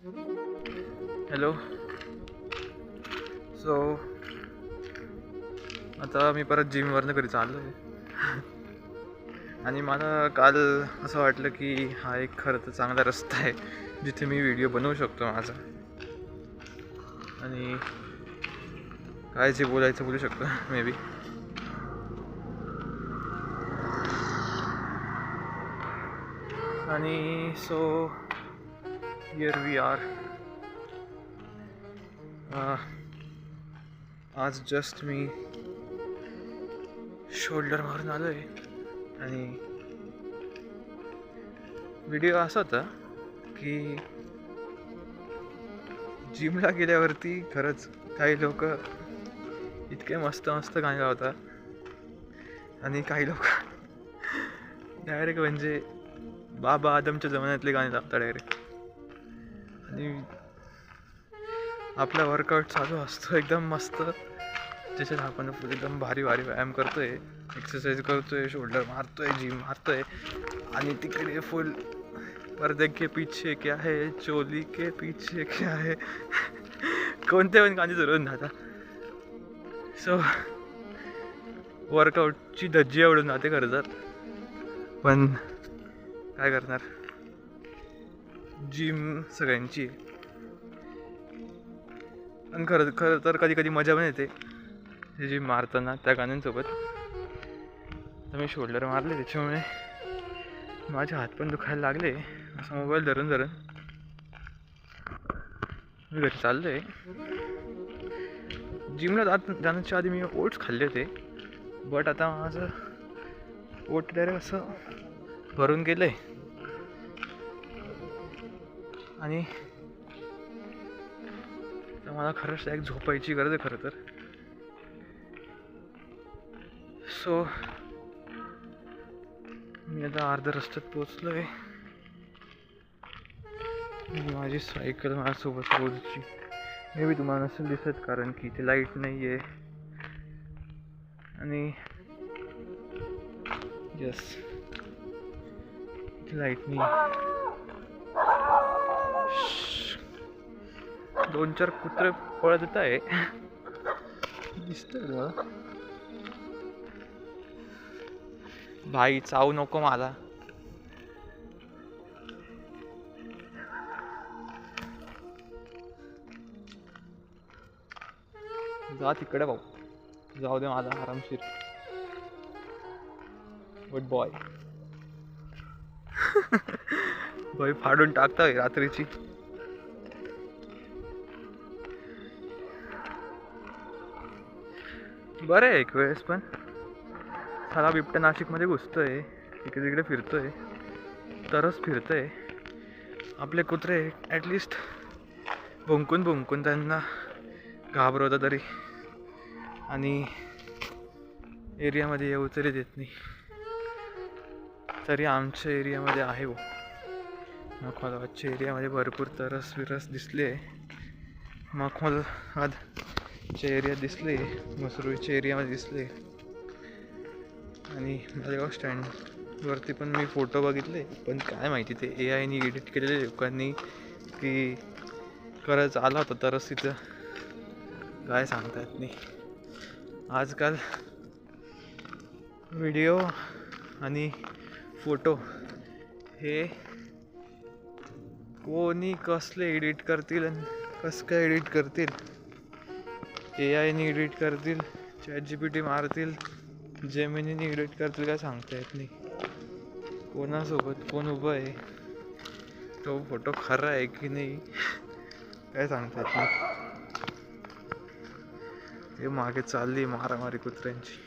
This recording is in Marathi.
हॅलो. सो आता मी परत जिमवरनं घरी चाललो आहे आणि मला काल असं वाटलं की हा एक खरं तर चांगला रस्ता आहे जिथे मी व्हिडिओ बनवू शकतो माझा आणि काय जे बोलायचं बोलू शकतो मे बी. आणि सो हिअर वी आर. आज जस्ट मी शोल्डर मारून आलो आहे आणि व्हिडिओ असा होता की जिमला गेल्यावरती खरंच काही लोक इतके मस्त मस्त गाणे लावतात आणि काही लोक डायरेक्ट म्हणजे बाबा आदमच्या जमान्यातले गाणे लावतात डायरेक्ट. आणि आपला वर्कआउट चालू असतो एकदम मस्त, ज्याच्यात आपण एकदम भारी भारी व्यायाम करतोय, एक्सरसाइज करतोय, शोल्डर मारतोय, जिम मारतोय आणि तिकडे फुल पर्दे के पीछे क्या है, चोली के पीछे क्या है कोणते पण गाणी जरूर जाता. सो वर्कआउटची धज्जी आवडून जाते खरं तर, पण काय करणार, जिम सगळ्यांची. आणि खरं तर कधी कधी मजा पण येते जिम मारताना त्या गाण्यांसोबत. तर मी शोल्डर मारले त्याच्यामुळे माझे हात पण दुखायला लागले. असं मोबाईल धरून धरून मी घरी चाललो आहे. जिमला जाण्याच्या आधी मी ओट्स खाल्ले होते, बट आता माझं पोट डायरेक्ट असं भरून गेलं आहे आणि मला खरंच एक झोपायची गरज आहे खरं तर. सो मी आता अर्ध्या रस्त्यात पोचलो आहे. माझी सायकल माझ्यासोबत रोजची मे बी तुम्हाला नसेल दिसत कारण की इथे लाईट नाही आहे. आणि यस, इथे लाईट नाही. 2-4 कुत्रे पळत येत आहे दिसतंय का भाई, चावू नको मला. जा तिकडे भाऊ, जाऊ दे मला आरामशीर. Good boy. भाई फाडून टाकतोय रात्रीची. बरं आहे एक वेळेस, पण साला बिबट्या नाशिकमध्ये घुसतोय, इकडे तिकडे फिरतोय, तरच फिरतोय. आपले कुत्रे ॲटलिस्ट भुंकून भुंकून त्यांना घाबरवतं तरी, आणि एरियामध्ये येऊ तरी देत नाही. तरी आमच्या एरियामध्ये आहे हो, मखमलाबादच्या एरियामध्ये भरपूर तरस विरस दिसले. मखमलाबादच्या एरियात दिसले, मसरूळच्या एरियामध्ये दिसले, आणि मालेगाव स्टँडवरती पण मी फोटो बघितले. पण काय माहिती ते AI ने एडिट केलेले लोकांनी की खरंच आला होता तरच तिथं, काय सांगता येत नाही. आजकाल व्हिडिओ आणि फोटो हे कोणी कसले एडिट करतील आणि कसं काय एडिट करतील, AI ने एडिट करतील, ChatGPT मारतील, जेमिनीने एडिट करतील, काय सांगता येत नाही. कोणासोबत कोण उभं आहे, तो फोटो खरा आहे की नाही काय सांगता येत नाही. ते मागे चालली मारामारी कुत्र्यांची.